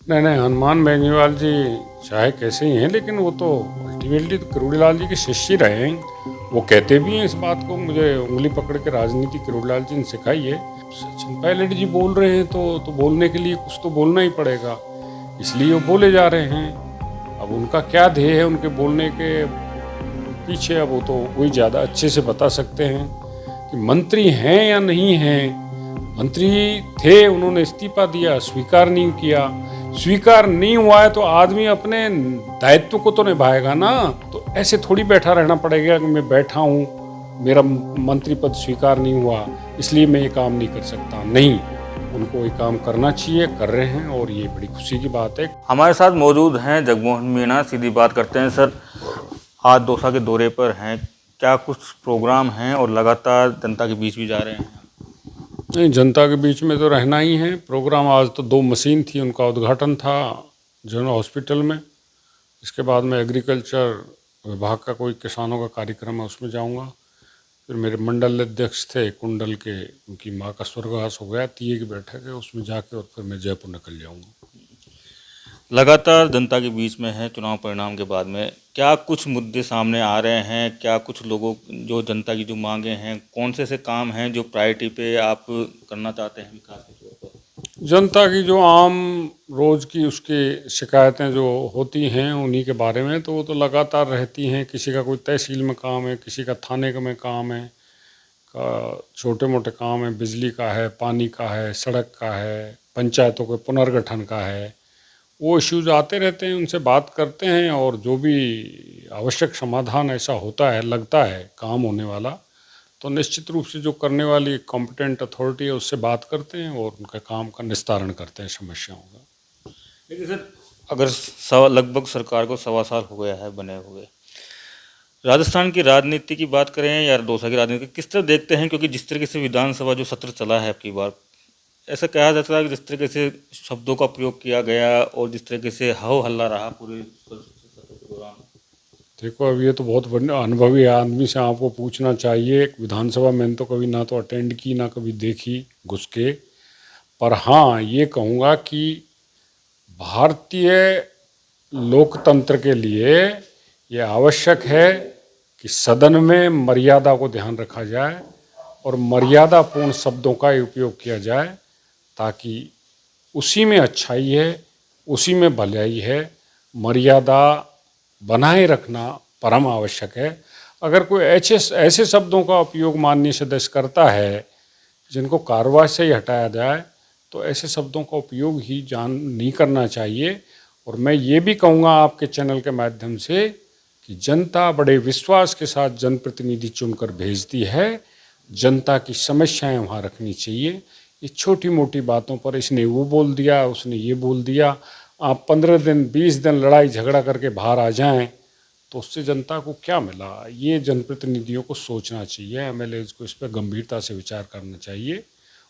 नहीं नहीं, हनुमान बेनीवाल जी चाहे कैसे ही हैं, लेकिन वो तो अल्टीमेटली तो किरोड़ीलाल जी के शिष्य ही रहे हैं। वो कहते भी हैं इस बात को, मुझे उंगली पकड़ के राजनीति किरोड़ीलाल जी ने सिखाई है। सचिन पायलट जी बोल रहे हैं तो बोलने के लिए कुछ तो बोलना ही पड़ेगा, इसलिए वो बोले जा रहे हैं। अब उनका क्या ध्येय है उनके बोलने के पीछे, अब वो तो वही ज़्यादा अच्छे से बता सकते हैं कि मंत्री हैं या नहीं हैं। मंत्री थे, उन्होंने इस्तीफा दिया, स्वीकार नहीं किया। स्वीकार नहीं हुआ है तो आदमी अपने दायित्व को तो निभाएगा ना। तो ऐसे थोड़ी बैठा रहना पड़ेगा कि मैं बैठा हूँ, मेरा मंत्री पद स्वीकार नहीं हुआ इसलिए मैं ये काम नहीं कर सकता। नहीं, उनको ये काम करना चाहिए, कर रहे हैं और ये बड़ी खुशी की बात है। हमारे साथ मौजूद हैं जगमोहन मीणा। सीधी बात करते हैं सर, आज दौसा के दौरे पर हैं, क्या कुछ प्रोग्राम हैं और लगातार जनता के बीच भी जा रहे हैं? नहीं, जनता के बीच में तो रहना ही है। प्रोग्राम आज तो 2 मशीन थी, उनका उद्घाटन था जनरल हॉस्पिटल में। इसके बाद में एग्रीकल्चर विभाग का कोई किसानों का कार्यक्रम है, उसमें जाऊंगा। फिर मेरे मंडल अध्यक्ष थे कुंडल के, उनकी माँ का स्वर्गवास हो गया, तीये की बैठक है, उसमें जाके और फिर मैं जयपुर निकल जाऊंगा। लगातार जनता के बीच में है चुनाव परिणाम के बाद में, क्या कुछ मुद्दे सामने आ रहे हैं? क्या कुछ लोगों जो जनता की जो मांगे हैं, कौन से ऐसे काम हैं जो प्रायोरिटी पे आप करना चाहते हैं विकास के तौर पर? जनता की जो आम रोज़ की उसकी शिकायतें जो होती हैं उन्हीं के बारे में, तो वो तो लगातार रहती हैं। किसी का कोई तहसील में काम है, किसी का थाने का में काम है, का छोटे मोटे काम है, बिजली का है, पानी का है, सड़क का है, पंचायतों के पुनर्गठन का है। वो इश्यूज आते रहते हैं, उनसे बात करते हैं और जो भी आवश्यक समाधान ऐसा होता है, लगता है काम होने वाला, तो निश्चित रूप से जो करने वाली कॉम्पिटेंट अथॉरिटी है उससे बात करते हैं और उनके काम का निस्तारण करते हैं समस्याओं का। लेकिन सर, अगर लगभग सरकार को 1.25 साल हो गया है बने हुए, राजस्थान की राजनीति की बात करें या दौसा की राजनीति, किस तरह देखते हैं? क्योंकि जिस तरीके से विधानसभा जो सत्र चला है आपकी बार, ऐसा कहा जाता है कि जिस तरीके से शब्दों का प्रयोग किया गया और जिस तरीके से हो हल्ला रहा पूरे सत्र के दौरान। देखो, अब ये तो बहुत बड़ा अनुभवी आदमी से आपको पूछना चाहिए। विधानसभा मैंने तो कभी ना तो अटेंड की ना कभी देखी घुस के, पर हाँ ये कहूँगा कि भारतीय लोकतंत्र के लिए ये आवश्यक है कि सदन में मर्यादा को ध्यान रखा जाए और मर्यादापूर्ण शब्दों का उपयोग किया जाए, ताकि उसी में अच्छाई है, उसी में भलाई है। मर्यादा बनाए रखना परम आवश्यक है। अगर कोई ऐसे शब्दों का उपयोग माननीय सदस्य करता है जिनको कार्रवाई से ही हटाया जाए, तो ऐसे शब्दों का उपयोग ही जान नहीं करना चाहिए। और मैं ये भी कहूँगा आपके चैनल के माध्यम से कि जनता बड़े विश्वास के साथ जनप्रतिनिधि चुनकर भेजती है। जनता की समस्याएं वहाँ रखनी चाहिए। ये छोटी मोटी बातों पर इसने वो बोल दिया, उसने ये बोल दिया, आप 15 दिन 20 दिन लड़ाई झगड़ा करके बाहर आ जाएं तो उससे जनता को क्या मिला? ये जनप्रतिनिधियों को सोचना चाहिए। एमएलए को इस पर गंभीरता से विचार करना चाहिए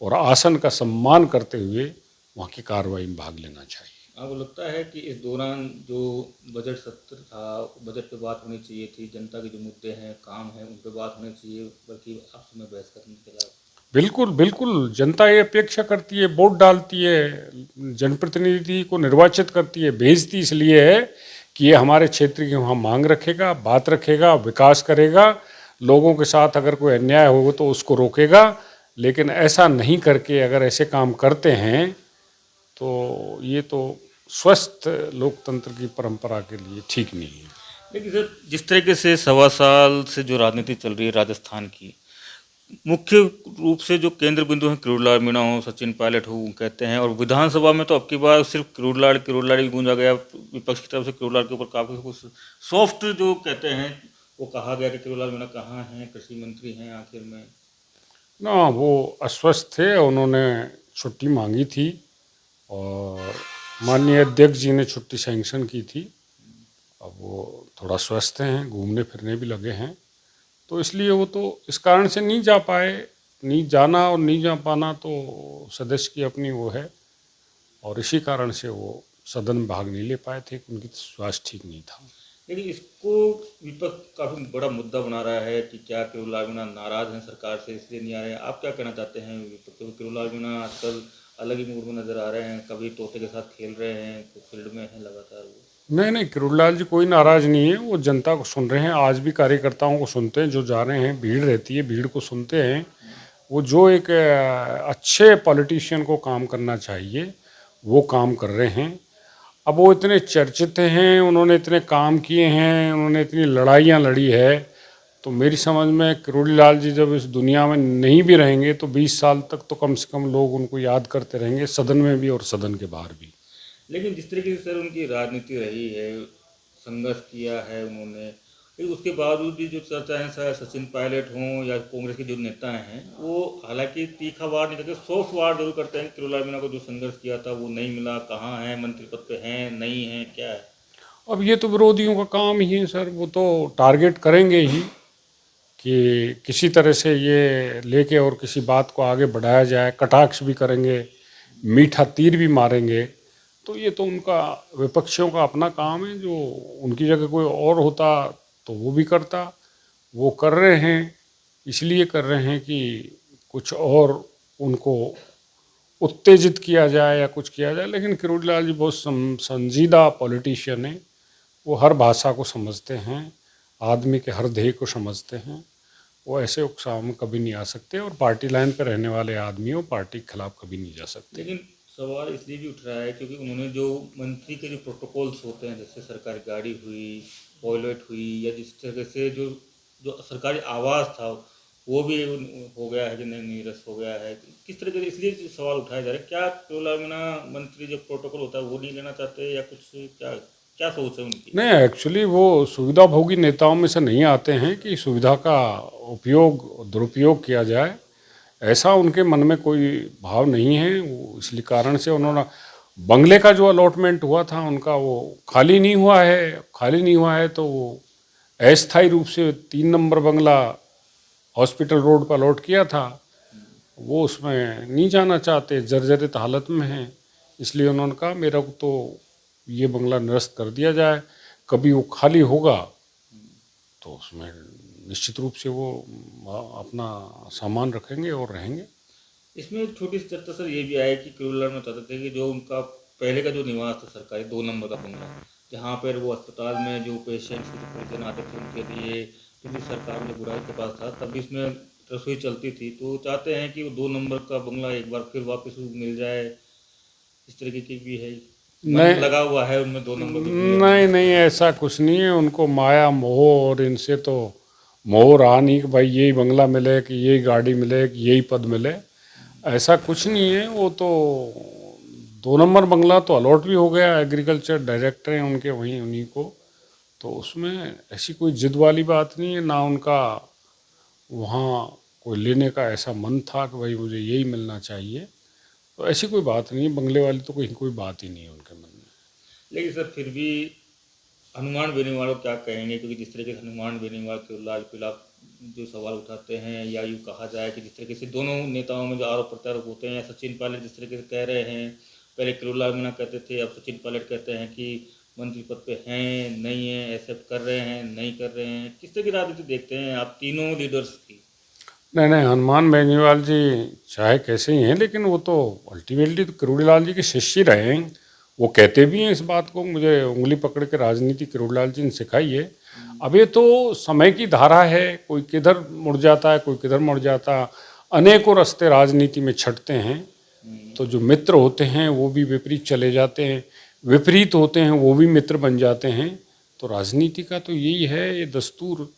और आसन का सम्मान करते हुए वहाँ की कार्रवाई में भाग लेना चाहिए। आपको लगता है कि इस दौरान जो बजट सत्र था, बजट पे बात होनी चाहिए थी, जनता के जो मुद्दे हैं, काम हैं, उन पे बात होनी चाहिए, बल्कि आपस में बहस करने के अलावा? बिल्कुल बिल्कुल, जनता ये अपेक्षा करती है, वोट डालती है, जनप्रतिनिधि को निर्वाचित करती है, भेजती इसलिए है कि ये हमारे क्षेत्र की वहाँ मांग रखेगा, बात रखेगा, विकास करेगा, लोगों के साथ अगर कोई अन्याय होगा तो उसको रोकेगा। लेकिन ऐसा नहीं करके अगर ऐसे काम करते हैं तो ये तो स्वस्थ लोकतंत्र की परंपरा के लिए ठीक नहीं है। लेकिन सर, जिस तरीके से 1.25 साल से जो राजनीति चल रही है राजस्थान की, मुख्य रूप से जो केंद्र बिंदु हैं किरोड़ीलाल मीणा हो, सचिन पायलट हो, कहते हैं, और विधानसभा में तो अब की बार सिर्फ किरोड़ीलाल ही गूंजा गया। विपक्ष की तरफ से किरोड़ीलाल के ऊपर काफ़ी कुछ सॉफ्ट जो कहते हैं वो कहा गया कि किरोड़ीलाल मीणा कहाँ हैं, कृषि मंत्री हैं आखिर में। ना, वो अस्वस्थ थे, उन्होंने छुट्टी मांगी थी और माननीय अध्यक्ष जी ने छुट्टी सैंक्शन की थी। अब वो थोड़ा स्वस्थ हैं, घूमने फिरने भी लगे हैं, तो इसलिए वो तो इस कारण से नहीं जा पाए। नहीं जाना और नहीं जा पाना तो सदस्य की अपनी वो है, और इसी कारण से वो सदन में भाग नहीं ले पाए थे कि उनकी स्वास्थ्य ठीक नहीं था। लेकिन इसको विपक्ष काफ़ी बड़ा मुद्दा बना रहा है कि क्या किरोड़ीलाल मीणा नाराज़ हैं सरकार से इसलिए नहीं आ रहे हैं। आप क्या कहना चाहते हैं विपक्ष को? किरोड़ीलाल मीणा आजकल अलग ही मूड में नजर आ रहे हैं, कभी तोते के साथ खेल रहे हैं, तो फील्ड में हैं लगातार वो। नहीं नहीं, किरोड़ीलाल जी कोई नाराज नहीं है, वो जनता को सुन रहे हैं, आज भी कार्यकर्ताओं को सुनते हैं जो जा रहे हैं, भीड़ रहती है, भीड़ को सुनते हैं। वो जो एक अच्छे पॉलिटिशियन को काम करना चाहिए वो काम कर रहे हैं। अब वो इतने चर्चित हैं, उन्होंने इतने काम किए हैं, उन्होंने इतनी लड़ाइयाँ लड़ी है, तो मेरी समझ में किरोड़ीलाल जी जब इस दुनिया में नहीं भी रहेंगे तो 20 साल तक तो कम से कम लोग उनको याद करते रहेंगे, सदन में भी और सदन के बाहर भी। लेकिन जिस तरीके से सर उनकी राजनीति रही है, संघर्ष किया है उन्होंने, लेकिन उसके बावजूद भी जो चर्चा है सर, सचिन पायलट हों या कांग्रेस के जो नेता हैं, वो हालांकि तीखा वार नहीं करते, सॉफ्ट वार जरूर करते हैं। किरोड़ीलाल मीणा को जो संघर्ष किया था वो नहीं मिला, कहाँ है, मंत्री पद पे हैं नहीं है, क्या है? अब ये तो विरोधियों का काम ही है सर, वो तो टारगेट करेंगे ही कि किसी तरह से ये लेके और किसी बात को आगे बढ़ाया जाए, कटाक्ष भी करेंगे, मीठा तीर भी मारेंगे। तो ये तो उनका, विपक्षियों का अपना काम है, जो उनकी जगह कोई और होता तो वो भी करता। वो कर रहे हैं, इसलिए कर रहे हैं कि कुछ और उनको उत्तेजित किया जाए या कुछ किया जाए। लेकिन किरोड़ीलाल जी बहुत संजीदा पॉलिटिशियन हैं, वो हर भाषा को समझते हैं, आदमी के हर ध्येय को समझते हैं। वो ऐसे उकसाव में कभी नहीं आ सकते, और पार्टी लाइन पर रहने वाले आदमी हो, पार्टी के खिलाफ कभी नहीं जा सकते। लेकिन सवाल इसलिए भी उठ रहा है क्योंकि उन्होंने जो मंत्री के जो प्रोटोकॉल्स होते हैं, जैसे सरकारी गाड़ी हुई, टॉयलेट हुई, या जिस तरह से जो जो सरकारी आवास था वो भी हो गया है कि नहीं नीरस हो गया है, किस तरह के, इसलिए जो सवाल उठाया जा रहा है, क्या किरोड़ीलाल मीणा मंत्री जो प्रोटोकॉल होता है वो नहीं लेना चाहते, या कुछ क्या क्या सोच है उनकी? नहीं, एक्चुअली वो सुविधाभोगी नेताओं में से नहीं आते हैं कि सुविधा का उपयोग दुरुपयोग किया जाए, ऐसा उनके मन में कोई भाव नहीं है। वो इसलिए कारण से उन्होंने बंगले का जो अलॉटमेंट हुआ था उनका, वो खाली नहीं हुआ है। खाली नहीं हुआ है तो वो अस्थायी रूप से 3 नंबर बंगला हॉस्पिटल रोड पर अलॉट किया था, वो उसमें नहीं जाना चाहते, जर्जरित हालत में हैं। इसलिए उन्होंने कहा मेरा को तो ये बंगला निरस्त कर दिया जाए, कभी वो खाली होगा तो उसमें निश्चित रूप से वो अपना सामान रखेंगे और रहेंगे। इसमें एक छोटी सी चर्चा सर ये भी आया कि किरोड़ीलाल में चाहते थे कि जो उनका पहले का जो निवास था सरकारी 2 नंबर का बंगला, जहाँ पर वो अस्पताल में जो पेशेंट्स के जो परिजन आते थे उनके लिए, क्योंकि सरकार में बुराई के पास था तब भी इसमें रसोई चलती थी, तो चाहते हैं कि वो 2 नंबर का बंगला एक बार फिर वापस मिल जाए। इस तरीके की भी है, मन नहीं लगा हुआ है उनमें 2 नंबर के। नहीं नहीं, ऐसा कुछ नहीं है। उनको माया मोह और इनसे तो मोह रहा नहीं कि भाई यही बंगला मिले, कि यही गाड़ी मिले, कि यही पद मिले, ऐसा कुछ नहीं है। वो तो 2 नंबर बंगला तो अलॉट भी हो गया, एग्रीकल्चर डायरेक्टर हैं उनके वहीं, उन्हीं को, तो उसमें ऐसी कोई जिद वाली बात नहीं है। ना उनका वहाँ कोई लेने का ऐसा मन था कि भाई मुझे यही मिलना चाहिए, तो ऐसी कोई बात नहीं है। बंगले वाली तो कोई बात ही नहीं है उनके मन में। लेकिन सर फिर भी हनुमान बेनीवाल को क्या कहेंगे, क्योंकि जिस तरीके से हनुमान बेनीवाल किरोड़ीलाल के खिलाफ जो सवाल उठाते हैं, या यूँ कहा जाए कि जिस तरीके से दोनों नेताओं में जो आरोप प्रत्यारोप होते हैं, या सचिन पायलट जिस तरीके से कह रहे हैं, पहले किरोड़ीलाल मीणा कहते थे, अब सचिन पायलट कहते हैं कि मंत्री पद पे हैं नहीं है, एक्सेप्ट कर रहे हैं नहीं कर रहे हैं, किस तरह की राजनीति देखते हैं आप तीनों लीडर्स की? नहीं नहीं, हनुमान बेनीवाल जी चाहे कैसे ही हैं, लेकिन वो तो अल्टीमेटली तो किरोड़ीलाल जी के शिष्य रहे हैं। वो कहते भी हैं इस बात को, मुझे उंगली पकड़ के राजनीति किरोड़ीलाल जी ने सिखाई है। अब ये तो समय की धारा है, कोई किधर मुड़ जाता है, कोई किधर मुड़ जाता, अनेकों रास्ते राजनीति में छटते हैं। तो जो मित्र होते हैं वो भी विपरीत चले जाते हैं, विपरीत होते हैं वो भी मित्र बन जाते हैं। तो राजनीति का तो यही है, ये दस्तूर।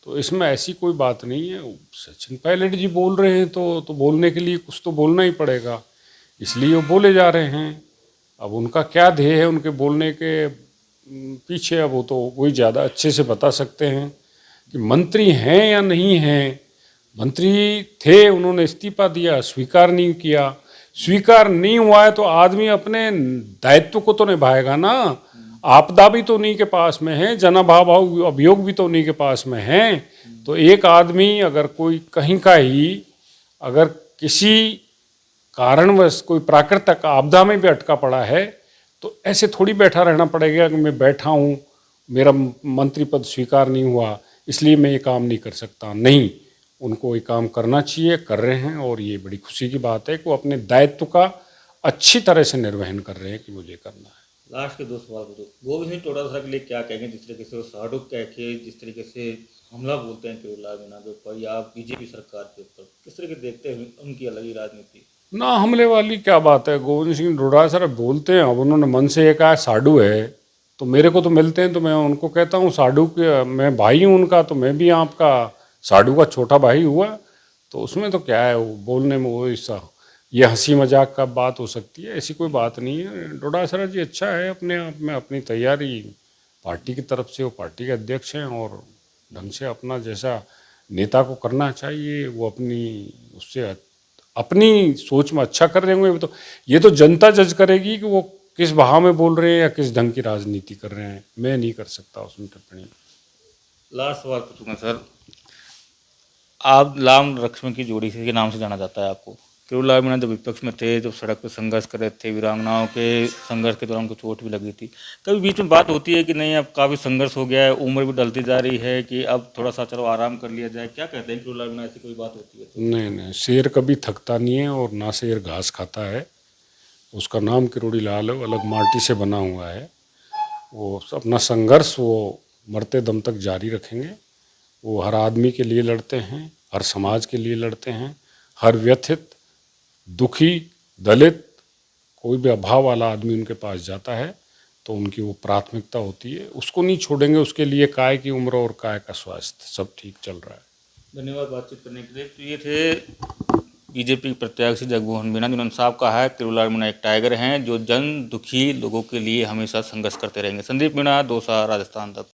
तो इसमें ऐसी कोई बात नहीं है। सचिन पायलट जी बोल रहे हैं तो बोलने के लिए कुछ तो बोलना ही पड़ेगा, इसलिए वो बोले जा रहे हैं। अब उनका क्या ध्येय है उनके बोलने के पीछे, अब वो तो वही ज़्यादा अच्छे से बता सकते हैं कि मंत्री हैं या नहीं हैं। मंत्री थे, उन्होंने इस्तीफा दिया, स्वीकार नहीं किया। स्वीकार नहीं हुआ है तो आदमी अपने दायित्व को तो निभाएगा ना। आपदा भी तो उन्हीं के पास में है, जनाभाव अभियोग भी तो उन्हीं के पास में है। तो एक आदमी अगर कोई कहीं का ही अगर किसी कारणवश कोई प्राकृतिक आपदा में भी अटका पड़ा है तो ऐसे थोड़ी बैठा रहना पड़ेगा कि मैं बैठा हूँ, मेरा मंत्री पद स्वीकार नहीं हुआ इसलिए मैं ये काम नहीं कर सकता। नहीं, उनको ये काम करना चाहिए, कर रहे हैं, और ये बड़ी खुशी की बात है कि वो अपने दायित्व का अच्छी तरह से निर्वहन कर रहे हैं कि मुझे करना है। लास्ट के 2 सवाल पूछो। गोविंद सिंह डोटासरा के लिए क्या कहेंगे, जिस तरीके से वो शाहरुख कह के जिस तरीके से हमला बोलते हैं केवलाल मीणा के ऊपर या बीजेपी सरकार के ऊपर, किस तरह के देखते हैं उनकी अलग ही राजनीति? ना हमले वाली क्या बात है, गोविंद सिंह डोटासरा बोलते हैं, अब उन्होंने मन से ये कहा साडू है, तो मेरे को तो मिलते हैं तो मैं उनको कहता हूँ साडू के, मैं भाई हूँ उनका, तो मैं भी आपका साडू का छोटा भाई हुआ, तो उसमें तो क्या है, वो बोलने में वो ऐसा ये हंसी मजाक का बात हो सकती है, ऐसी कोई बात नहीं है। डोटासरा जी अच्छा है अपने आप में, अपनी तैयारी पार्टी की तरफ से, वो पार्टी के अध्यक्ष हैं और ढंग से अपना जैसा नेता को करना चाहिए वो अपनी उससे अपनी सोच में अच्छा कर रहे होंगे। तो ये तो जनता जज करेगी कि वो किस भाव में बोल रहे हैं या किस ढंग की राजनीति कर रहे हैं, मैं नहीं कर सकता उसमें टिप्पणी। लास्ट सवाल पूछूंगा सर, आप राम लक्ष्मण की जोड़ी के नाम से जाना जाता है आपको। केवलाल मीणा जब विपक्ष में थे, जब सड़क पर संघर्ष कर रहे थे, वीरांगनाओं के संघर्ष के दौरान उनको चोट भी लगी थी, कभी बीच में बात होती है कि नहीं अब काफ़ी संघर्ष हो गया है, उम्र भी ढलती जा रही है कि अब थोड़ा सा चलो आराम कर लिया जाए, क्या कहते हैं केवलाल मीणा, ऐसी कोई बात होती है तो? नहीं नहीं, शेर कभी थकता नहीं है और ना शेर घास खाता है। उसका नाम किरोड़ी लाल है, वो अलग माटी से बना हुआ है। वो अपना संघर्ष वो मरते दम तक जारी रखेंगे। वो हर आदमी के लिए लड़ते हैं, हर समाज के लिए लड़ते हैं, हर व्यथित, दुखी, दलित, कोई भी अभाव वाला आदमी उनके पास जाता है तो उनकी वो प्राथमिकता होती है, उसको नहीं छोड़ेंगे। उसके लिए काय की उम्र और काय का स्वास्थ्य सब ठीक चल रहा है। धन्यवाद बातचीत करने के लिए। तो ये थे बीजेपी प्रत्याशी जगमोहन मीणा, जिन्होंने साफ कहा है केवलाल मीणा एक टाइगर हैं जो जन दुखी लोगों के लिए हमेशा संघर्ष करते रहेंगे। संदीप मीणा, दौसा, राजस्थान तक।